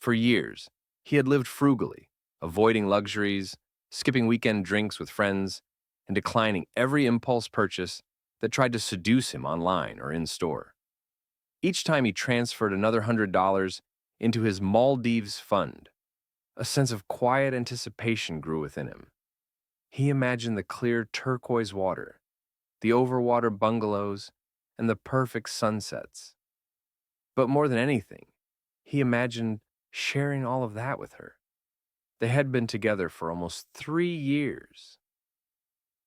For years, he had lived frugally, avoiding luxuries, skipping weekend drinks with friends, and declining every impulse purchase that tried to seduce him online or in store. Each time he transferred another $100 into his Maldives fund, a sense of quiet anticipation grew within him. He imagined the clear turquoise water, the overwater bungalows, and the perfect sunsets. But more than anything, he imagined sharing all of that with her. They had been together for almost 3 years.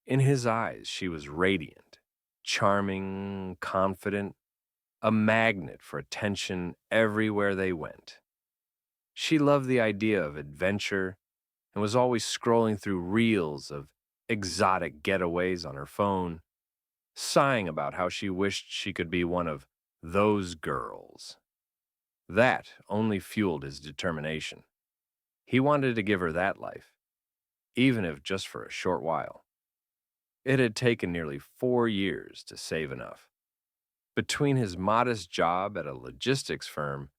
In his eyes, she was radiant, charming, confident, a magnet for attention everywhere they went. She loved the idea of adventure and was always scrolling through reels of exotic getaways on her phone, sighing about how she wished she could be one of those girls. That only fueled his determination. He wanted to give her that life, even if just for a short while. It had taken nearly 4 years to save enough. Between his modest job at a logistics firm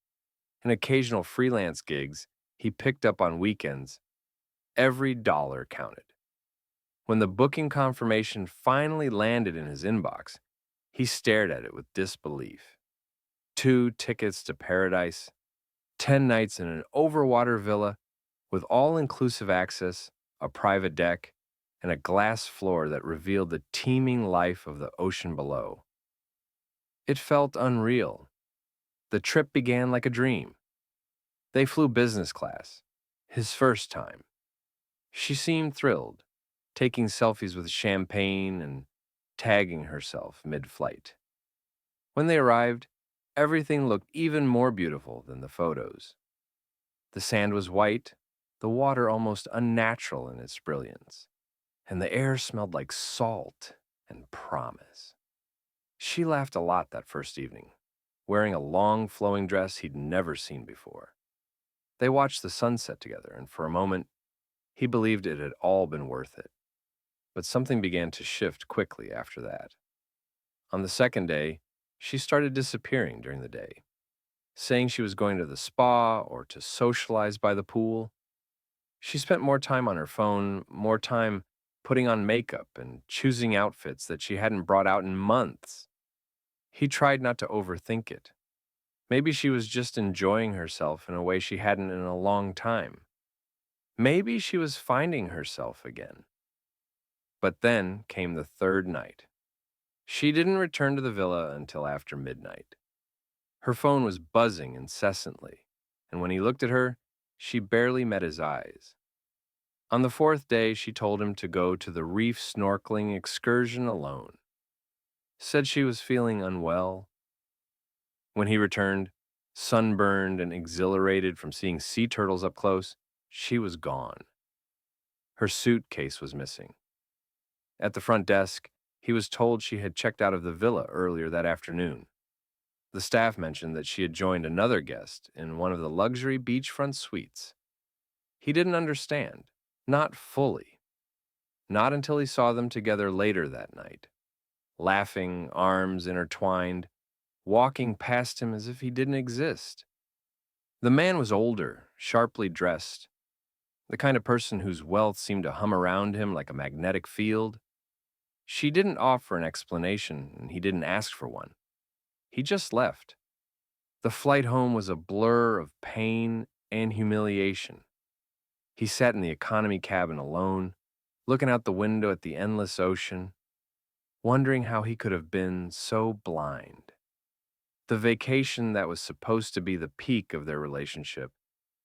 and occasional freelance gigs he picked up on weekends, every dollar counted. When the booking confirmation finally landed in his inbox, he stared at it with disbelief. 2 tickets to paradise, 10 nights in an overwater villa with all-inclusive access, a private deck, and a glass floor that revealed the teeming life of the ocean below. It felt unreal. The trip began like a dream. They flew business class, his first time. She seemed thrilled, taking selfies with champagne and tagging herself mid-flight. When they arrived, everything looked even more beautiful than the photos. The sand was white, the water almost unnatural in its brilliance, and the air smelled like salt and promise. She laughed a lot that first evening, wearing a long flowing dress he'd never seen before. They watched the sunset together, and for a moment, he believed it had all been worth it. But something began to shift quickly after that. On the second day, she started disappearing during the day, saying she was going to the spa or to socialize by the pool. She spent more time on her phone, more time putting on makeup and choosing outfits that she hadn't brought out in months. He tried not to overthink it. Maybe she was just enjoying herself in a way she hadn't in a long time. Maybe she was finding herself again. But then came the third night. She didn't return to the villa until after midnight. Her phone was buzzing incessantly, and when he looked at her, she barely met his eyes. On the fourth day, she told him to go to the reef snorkeling excursion alone. Said she was feeling unwell. When he returned, sunburned and exhilarated from seeing sea turtles up close, she was gone. Her suitcase was missing. At the front desk, he was told she had checked out of the villa earlier that afternoon. The staff mentioned that she had joined another guest in one of the luxury beachfront suites. He didn't understand, not fully. Not until he saw them together later that night, laughing, arms intertwined, walking past him as if he didn't exist. The man was older, sharply dressed, the kind of person whose wealth seemed to hum around him like a magnetic field. She didn't offer an explanation, and he didn't ask for one. He just left. The flight home was a blur of pain and humiliation. He sat in the economy cabin alone, looking out the window at the endless ocean, wondering how he could have been so blind. The vacation that was supposed to be the peak of their relationship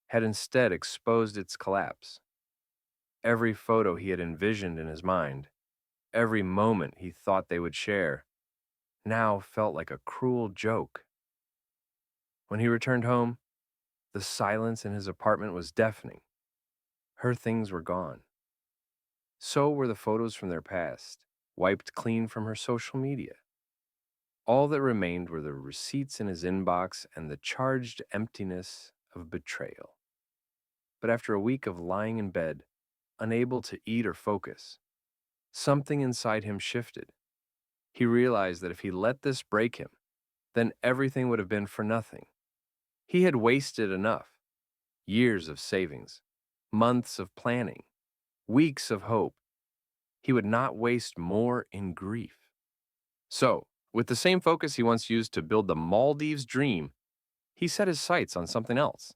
had instead exposed its collapse. Every photo he had envisioned in his mind, every moment he thought they would share, now felt like a cruel joke. When he returned home, the silence in his apartment was deafening. Her things were gone. So were the photos from their past, wiped clean from her social media. All that remained were the receipts in his inbox and the charged emptiness of betrayal. But after a week of lying in bed, unable to eat or focus, something inside him shifted. He realized that if he let this break him, then everything would have been for nothing. He had wasted enough. Years of savings, months of planning, weeks of hope. He would not waste more in grief. So, with the same focus he once used to build the Maldives dream, he set his sights on something else.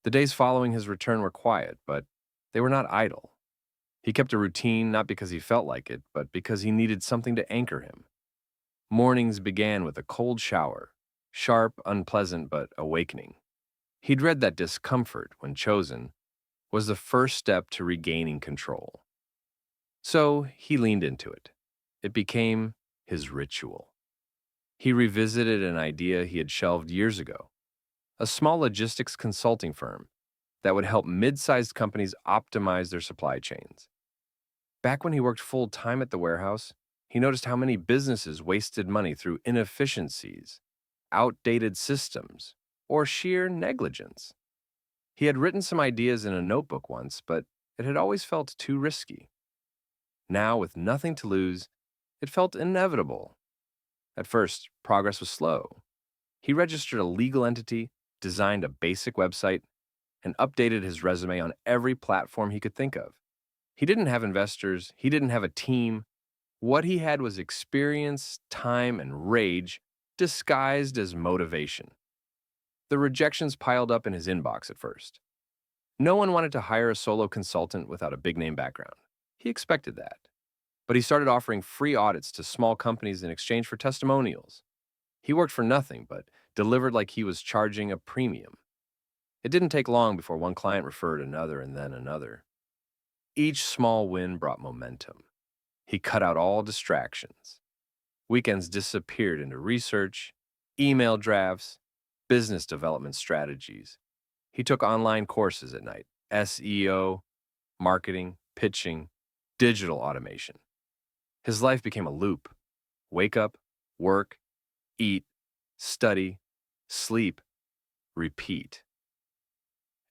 The days following his return were quiet, but they were not idle. He kept a routine not because he felt like it, but because he needed something to anchor him. Mornings began with a cold shower, sharp, unpleasant, but awakening. He'd read that discomfort, when chosen, was the first step to regaining control. So he leaned into it. It became his ritual. He revisited an idea he had shelved years ago, a small logistics consulting firm that would help mid-sized companies optimize their supply chains. Back when he worked full-time at the warehouse, he noticed how many businesses wasted money through inefficiencies, outdated systems, or sheer negligence. He had written some ideas in a notebook once, but it had always felt too risky. Now, with nothing to lose, it felt inevitable. At first, progress was slow. He registered a legal entity, designed a basic website, and updated his resume on every platform he could think of. He didn't have investors, he didn't have a team. What he had was experience, time, and rage disguised as motivation. The rejections piled up in his inbox at first. No one wanted to hire a solo consultant without a big name background. He expected that. But he started offering free audits to small companies in exchange for testimonials. He worked for nothing, but delivered like he was charging a premium. It didn't take long before one client referred another and then another. Each small win brought momentum. He cut out all distractions. Weekends disappeared into research, email drafts, business development strategies. He took online courses at night, SEO, marketing, pitching, digital automation. His life became a loop. Wake up, work, eat, study, sleep, repeat.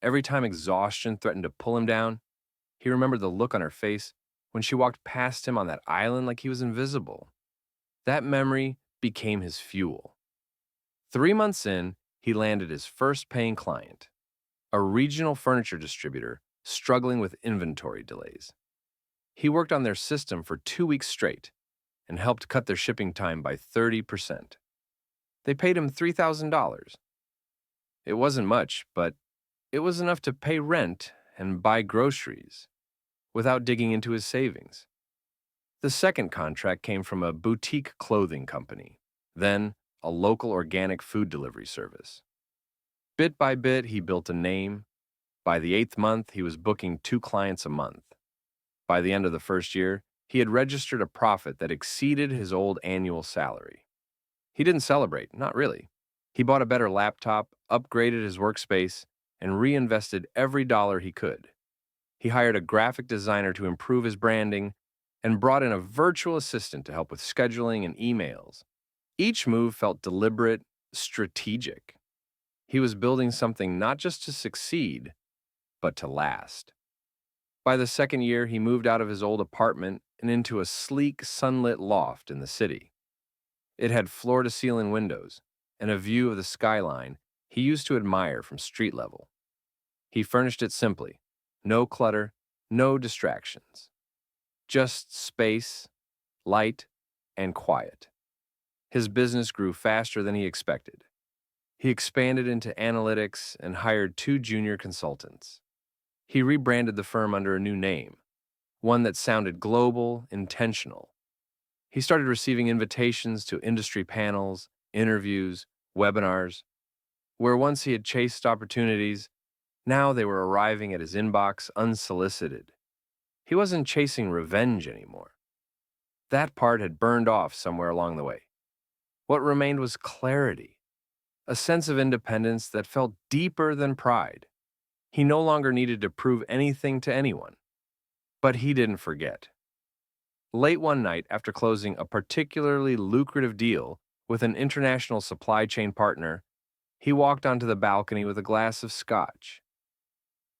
Every time exhaustion threatened to pull him down, he remembered the look on her face when she walked past him on that island like he was invisible. That memory became his fuel. 3 months in, he landed his first paying client, a regional furniture distributor struggling with inventory delays. He worked on their system for 2 weeks straight and helped cut their shipping time by 30%. They paid him $3,000. It wasn't much, but it was enough to pay rent and buy groceries without digging into his savings. The second contract came from a boutique clothing company, then a local organic food delivery service. Bit by bit, he built a name. By the 8th month, he was booking 2 clients a month. By the end of the first year, he had registered a profit that exceeded his old annual salary. He didn't celebrate, not really. He bought a better laptop, upgraded his workspace, and reinvested every dollar he could. He hired a graphic designer to improve his branding and brought in a virtual assistant to help with scheduling and emails. Each move felt deliberate, strategic. He was building something not just to succeed, but to last. By the second year, he moved out of his old apartment and into a sleek, sunlit loft in the city. It had floor-to-ceiling windows and a view of the skyline he used to admire from street level. He furnished it simply. No clutter, no distractions. Just space, light, and quiet. His business grew faster than he expected. He expanded into analytics and hired 2 junior consultants. He rebranded the firm under a new name, one that sounded global, intentional. He started receiving invitations to industry panels, interviews, webinars, where once he had chased opportunities, now they were arriving at his inbox unsolicited. He wasn't chasing revenge anymore. That part had burned off somewhere along the way. What remained was clarity, a sense of independence that felt deeper than pride. He no longer needed to prove anything to anyone. But he didn't forget. Late one night, after closing a particularly lucrative deal with an international supply chain partner, he walked onto the balcony with a glass of scotch.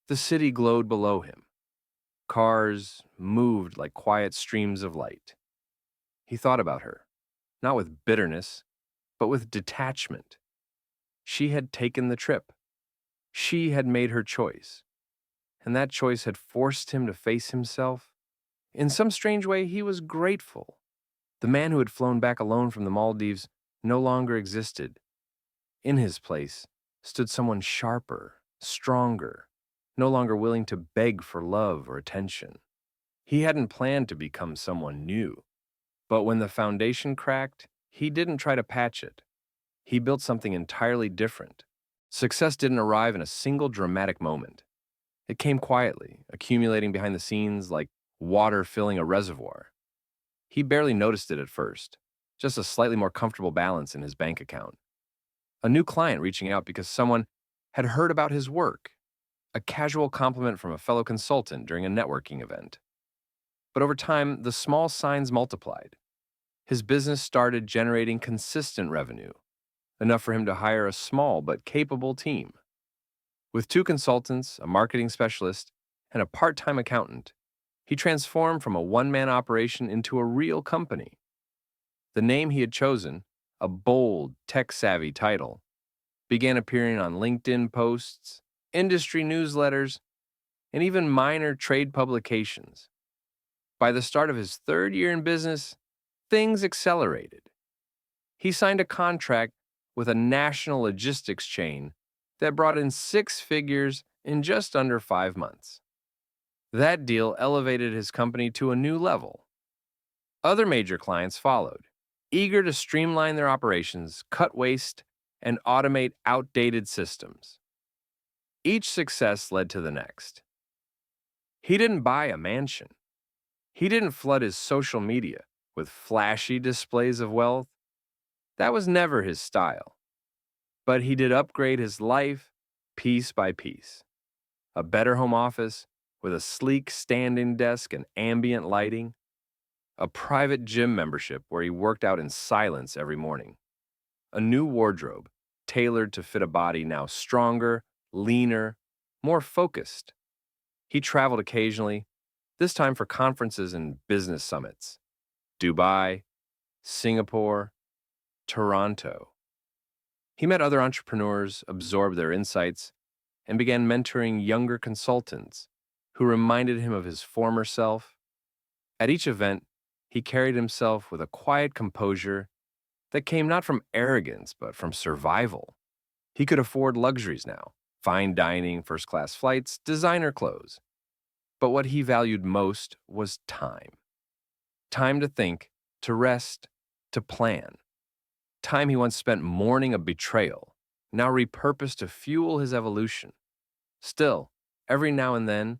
The city glowed below him. Cars moved like quiet streams of light. He thought about her, not with bitterness, but with detachment. She had taken the trip. She had made her choice, and that choice had forced him to face himself. In some strange way, he was grateful. The man who had flown back alone from the Maldives no longer existed. In his place stood someone sharper, stronger, no longer willing to beg for love or attention. He hadn't planned to become someone new, but when the foundation cracked, he didn't try to patch it. He built something entirely different. Success didn't arrive in a single dramatic moment. It came quietly, accumulating behind the scenes like water filling a reservoir. He barely noticed it at first, just a slightly more comfortable balance in his bank account. A new client reaching out because someone had heard about his work, a casual compliment from a fellow consultant during a networking event. But over time, the small signs multiplied. His business started generating consistent revenue, enough for him to hire a small but capable team. With two consultants, a marketing specialist, and a part-time accountant, he transformed from a one-man operation into a real company. The name he had chosen, a bold, tech-savvy title, began appearing on LinkedIn posts, industry newsletters, and even minor trade publications. By the start of his third year in business, things accelerated. He signed a contract with a national logistics chain that brought in six figures in just under 5 months. That deal elevated his company to a new level. Other major clients followed, eager to streamline their operations, cut waste, and automate outdated systems. Each success led to the next. He didn't buy a mansion. He didn't flood his social media with flashy displays of wealth. That was never his style. But he did upgrade his life piece by piece. A better home office with a sleek standing desk and ambient lighting. A private gym membership where he worked out in silence every morning. A new wardrobe tailored to fit a body now stronger, leaner, more focused. He traveled occasionally, this time for conferences and business summits. Dubai, Singapore, Toronto. He met other entrepreneurs, absorbed their insights, and began mentoring younger consultants who reminded him of his former self. At each event, he carried himself with a quiet composure that came not from arrogance, but from survival. He could afford luxuries now, fine dining, first-class flights, designer clothes. But what he valued most was time. Time to think, to rest, to plan. Time he once spent mourning a betrayal, now repurposed to fuel his evolution. Still, every now and then,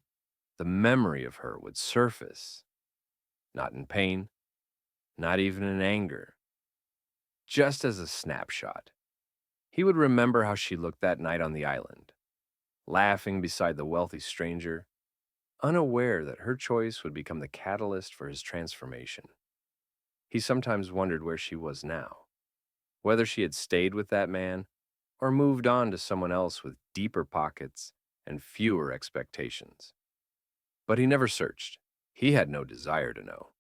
the memory of her would surface. Not in pain, not even in anger, just as a snapshot. He would remember how she looked that night on the island, laughing beside the wealthy stranger, unaware that her choice would become the catalyst for his transformation. He sometimes wondered where she was now, whether she had stayed with that man or moved on to someone else with deeper pockets and fewer expectations. But he never searched. He had no desire to know.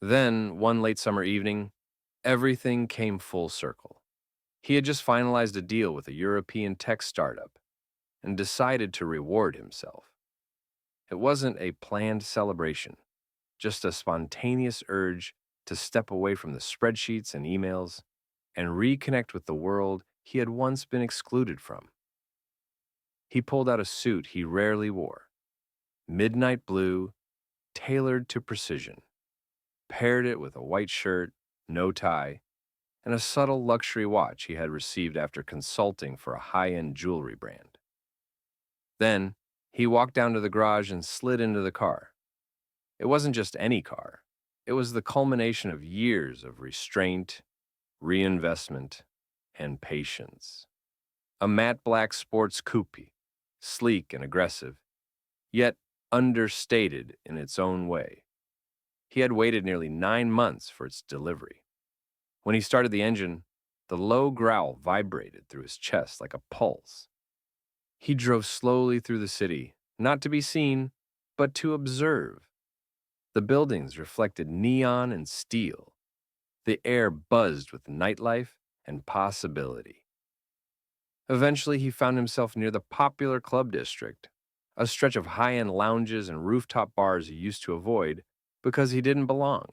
Then, one late summer evening, everything came full circle. He had just finalized a deal with a European tech startup and decided to reward himself. It wasn't a planned celebration, just a spontaneous urge to step away from the spreadsheets and emails and reconnect with the world he had once been excluded from. He pulled out a suit he rarely wore, midnight blue, tailored to precision, paired it with a white shirt, no tie, and a subtle luxury watch he had received after consulting for a high-end jewelry brand. Then, he walked down to the garage and slid into the car. It wasn't just any car. It was the culmination of years of restraint, reinvestment, and patience. A matte black sports coupe, sleek and aggressive, yet understated in its own way. He had waited nearly 9 months for its delivery. When he started the engine, the low growl vibrated through his chest like a pulse. He drove slowly through the city, not to be seen, but to observe. The buildings reflected neon and steel. The air buzzed with nightlife and possibility. Eventually, he found himself near the popular club district, a stretch of high-end lounges and rooftop bars he used to avoid because he didn't belong.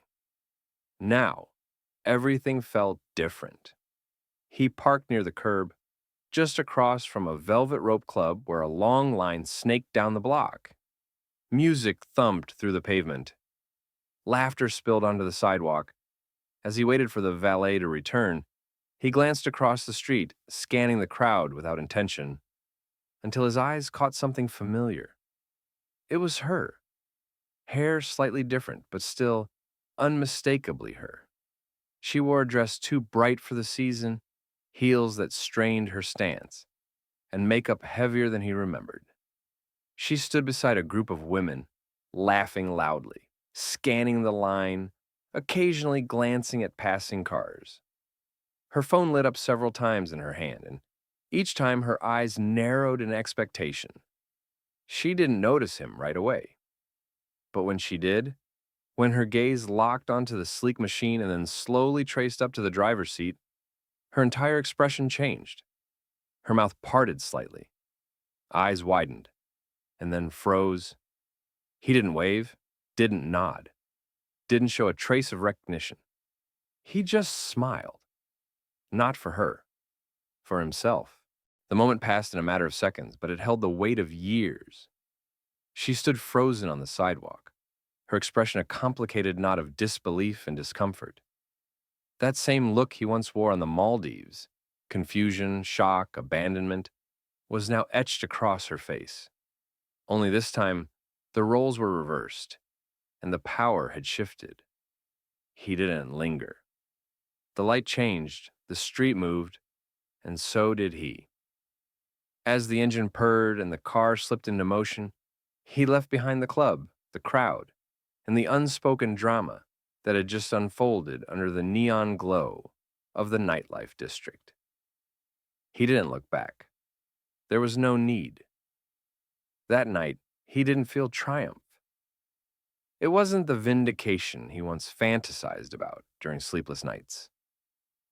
Now, everything felt different. He parked near the curb, just across from a velvet rope club where a long line snaked down the block. Music thumped through the pavement. Laughter spilled onto the sidewalk. As he waited for the valet to return, he glanced across the street, scanning the crowd without intention, until his eyes caught something familiar. It was her. Hair slightly different, but still unmistakably her. She wore a dress too bright for the season, heels that strained her stance, and makeup heavier than he remembered. She stood beside a group of women, laughing loudly, scanning the line, occasionally glancing at passing cars. Her phone lit up several times in her hand, and each time her eyes narrowed in expectation. She didn't notice him right away. But when she did, when her gaze locked onto the sleek machine and then slowly traced up to the driver's seat, her entire expression changed. Her mouth parted slightly, eyes widened, and then froze. He didn't wave, didn't nod, didn't show a trace of recognition. He just smiled. Not for her, for himself. The moment passed in a matter of seconds, but it held the weight of years. She stood frozen on the sidewalk, her expression a complicated knot of disbelief and discomfort. That same look he once wore on the Maldives, confusion, shock, abandonment, was now etched across her face. Only this time, the roles were reversed, and the power had shifted. He didn't linger. The light changed, the street moved, and so did he. As the engine purred and the car slipped into motion, he left behind the club, the crowd, and the unspoken drama that had just unfolded under the neon glow of the nightlife district. He didn't look back. There was no need. That night, he didn't feel triumph. It wasn't the vindication he once fantasized about during sleepless nights.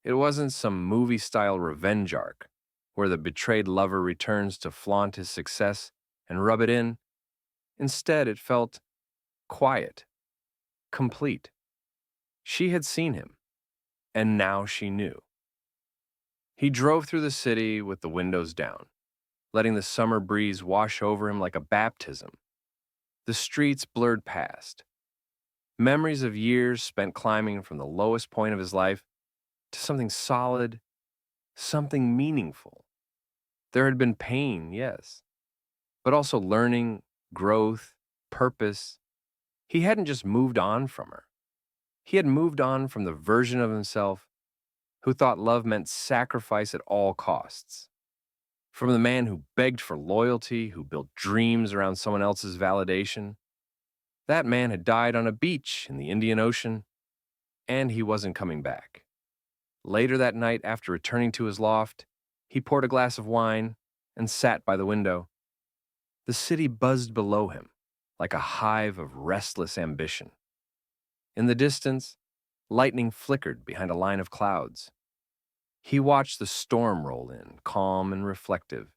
It wasn't some movie-style revenge arc where the betrayed lover returns to flaunt his success and rub it in. Instead, it felt quiet, complete. She had seen him, and now she knew. He drove through the city with the windows down, letting the summer breeze wash over him like a baptism. The streets blurred past. Memories of years spent climbing from the lowest point of his life to something solid, something meaningful. There had been pain, yes, but also learning, growth, purpose. He hadn't just moved on from her. He had moved on from the version of himself who thought love meant sacrifice at all costs. From the man who begged for loyalty, who built dreams around someone else's validation. That man had died on a beach in the Indian Ocean, and he wasn't coming back. Later that night, after returning to his loft, he poured a glass of wine and sat by the window. The city buzzed below him, like a hive of restless ambition. In the distance, lightning flickered behind a line of clouds. He watched the storm roll in, calm and reflective.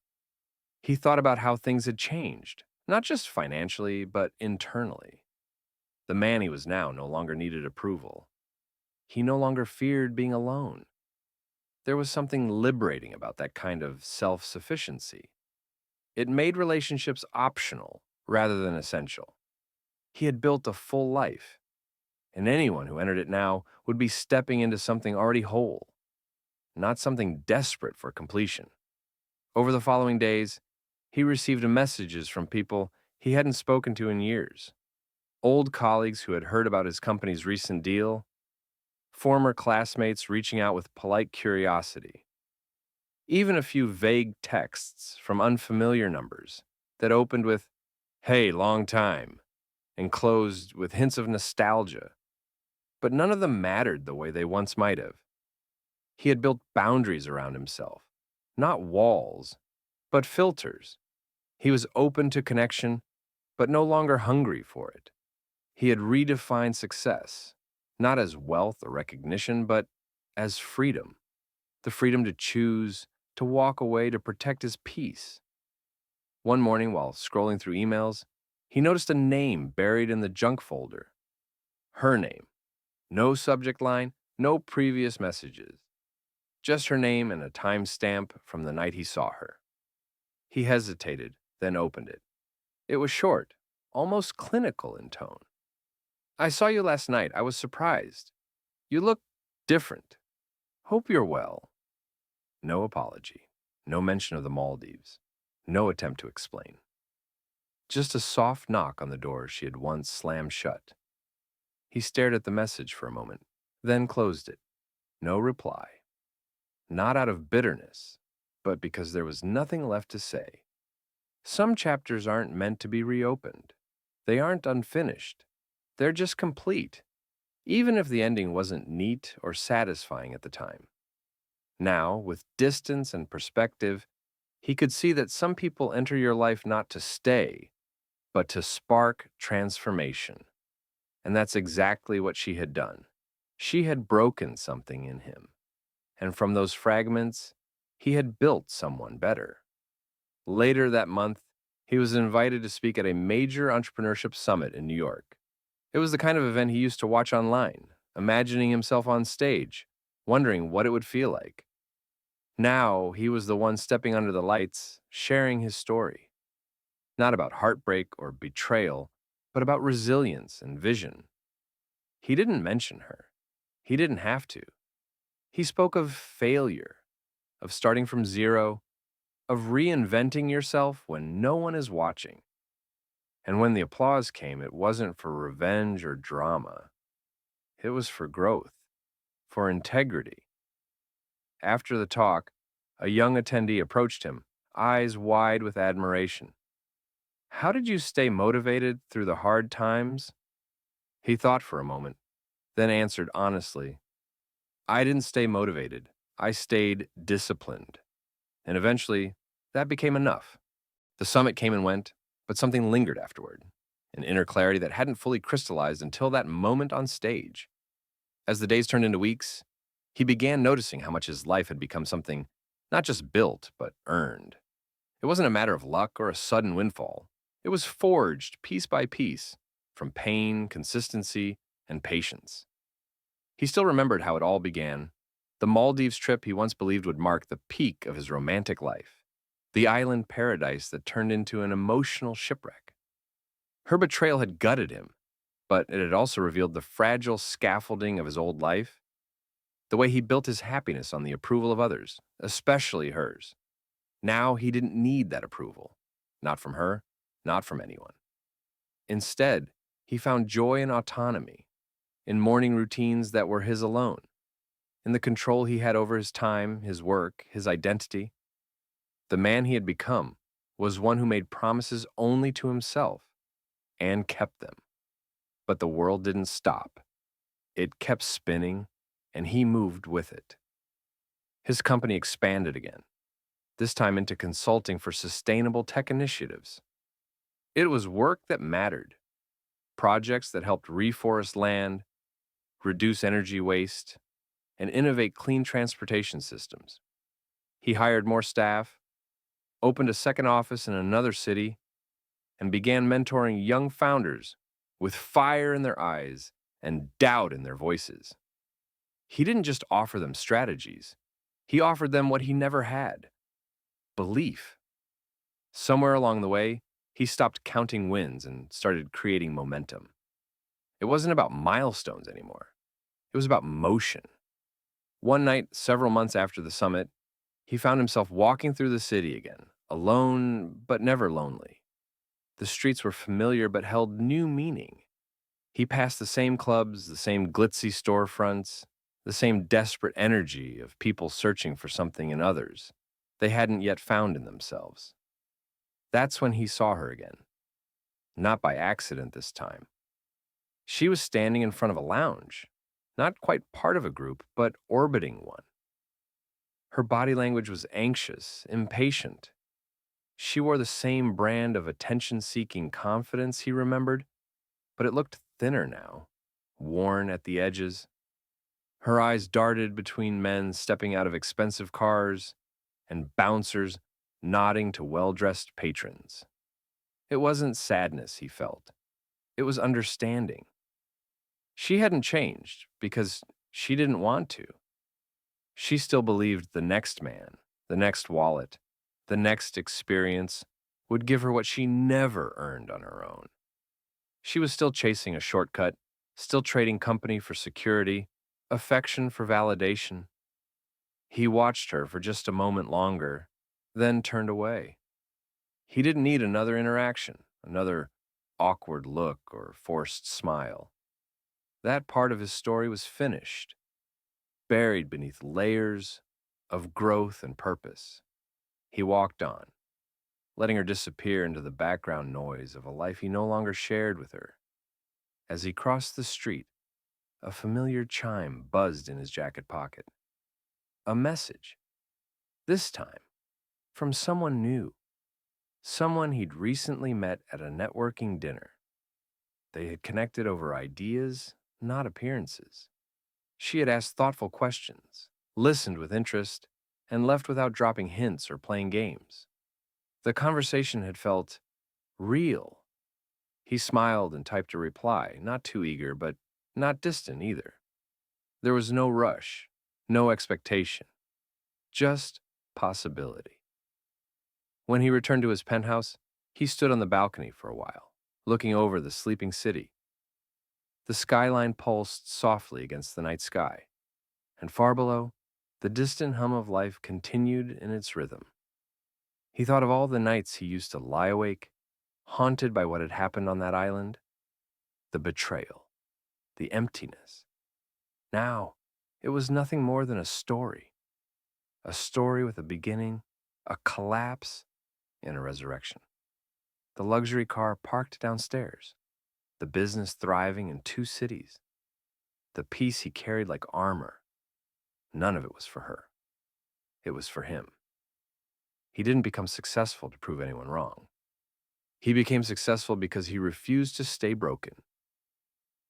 He thought about how things had changed, not just financially, but internally. The man he was now no longer needed approval. He no longer feared being alone. There was something liberating about that kind of self-sufficiency. It made relationships optional rather than essential. He had built a full life, and anyone who entered it now would be stepping into something already whole, not something desperate for completion. Over the following days, he received messages from people he hadn't spoken to in years. Old colleagues who had heard about his company's recent deal, former classmates reaching out with polite curiosity. Even a few vague texts from unfamiliar numbers that opened with, "Hey, long time," and closed with hints of nostalgia. But none of them mattered the way they once might have. He had built boundaries around himself, not walls, but filters. He was open to connection, but no longer hungry for it. He had redefined success, not as wealth or recognition, but as freedom. The freedom to choose, to walk away to protect his peace. One morning, while scrolling through emails, he noticed a name buried in the junk folder. Her name. No subject line, no previous messages. Just her name and a timestamp from the night he saw her. He hesitated, then opened it. It was short, almost clinical in tone. I saw you last night. I was surprised. You look different. Hope you're well. No apology. No mention of the Maldives. No attempt to explain. Just a soft knock on the door she had once slammed shut. He stared at the message for a moment, then closed it. No reply. Not out of bitterness, but because there was nothing left to say. Some chapters aren't meant to be reopened. They aren't unfinished. They're just complete, even if the ending wasn't neat or satisfying at the time. Now, with distance and perspective, he could see that some people enter your life not to stay, but to spark transformation. And that's exactly what she had done. She had broken something in him. And from those fragments, he had built someone better. Later that month, he was invited to speak at a major entrepreneurship summit in New York. It was the kind of event he used to watch online, imagining himself on stage, wondering what it would feel like. Now, he was the one stepping under the lights, sharing his story. Not about heartbreak or betrayal, but about resilience and vision. He didn't mention her. He didn't have to. He spoke of failure, of starting from zero, of reinventing yourself when no one is watching. And when the applause came, it wasn't for revenge or drama. It was for growth, for integrity. After the talk, a young attendee approached him, eyes wide with admiration. How did you stay motivated through the hard times? He thought for a moment, then answered honestly, I didn't stay motivated. I stayed disciplined. And eventually, that became enough. The summit came and went, but something lingered afterward, an inner clarity that hadn't fully crystallized until that moment on stage. As the days turned into weeks, he began noticing how much his life had become something not just built, but earned. It wasn't a matter of luck or a sudden windfall. It was forged piece by piece from pain, consistency, and patience. He still remembered how it all began. The Maldives trip he once believed would mark the peak of his romantic life. The island paradise that turned into an emotional shipwreck. Her betrayal had gutted him, but it had also revealed the fragile scaffolding of his old life, the way he built his happiness on the approval of others, especially hers. Now he didn't need that approval, not from her, not from anyone. Instead, he found joy in autonomy, in morning routines that were his alone, in the control he had over his time, his work, his identity. The man he had become was one who made promises only to himself and kept them. But the world didn't stop. It kept spinning, and he moved with it. His company expanded again, this time into consulting for sustainable tech initiatives. It was work that mattered, projects that helped reforest land, reduce energy waste, and innovate clean transportation systems. He hired more staff, opened a second office in another city, and began mentoring young founders with fire in their eyes and doubt in their voices. He didn't just offer them strategies. He offered them what he never had: belief. Somewhere along the way, he stopped counting wins and started creating momentum. It wasn't about milestones anymore. It was about motion. One night, several months after the summit, he found himself walking through the city again, alone but never lonely. The streets were familiar but held new meaning. He passed the same clubs, the same glitzy storefronts, the same desperate energy of people searching for something in others they hadn't yet found in themselves. That's when he saw her again. Not by accident this time. She was standing in front of a lounge, not quite part of a group, but orbiting one. Her body language was anxious, impatient. She wore the same brand of attention-seeking confidence he remembered, but it looked thinner now, worn at the edges. Her eyes darted between men stepping out of expensive cars, and bouncers nodding to well-dressed patrons. It wasn't sadness he felt. It was understanding. She hadn't changed because she didn't want to. She still believed the next man, the next wallet, the next experience would give her what she never earned on her own. She was still chasing a shortcut, still trading company for security, affection for validation. He watched her for just a moment longer, then turned away. He didn't need another interaction, another awkward look or forced smile. That part of his story was finished, buried beneath layers of growth and purpose. He walked on, letting her disappear into the background noise of a life he no longer shared with her. As he crossed the street, a familiar chime buzzed in his jacket pocket. A message, this time from someone new, someone he'd recently met at a networking dinner. They had connected over ideas, not appearances. She had asked thoughtful questions, listened with interest, and left without dropping hints or playing games. The conversation had felt real. He smiled and typed a reply, not too eager, but not distant either. There was no rush, no expectation, just possibility. When he returned to his penthouse, he stood on the balcony for a while, looking over the sleeping city. The skyline pulsed softly against the night sky, and far below, the distant hum of life continued in its rhythm. He thought of all the nights he used to lie awake, haunted by what had happened on that island, the betrayal, the emptiness. Now, it was nothing more than a story with a beginning, a collapse, and a resurrection. The luxury car parked downstairs, the business thriving in two cities, the peace he carried like armor. None of it was for her. It was for him. He didn't become successful to prove anyone wrong. He became successful because he refused to stay broken.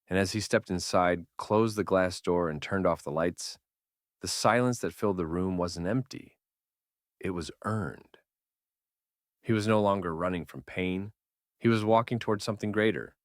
And as he stepped inside, closed the glass door, and turned off the lights, the silence that filled the room wasn't empty. It was earned. He was no longer running from pain. He was walking toward something greater,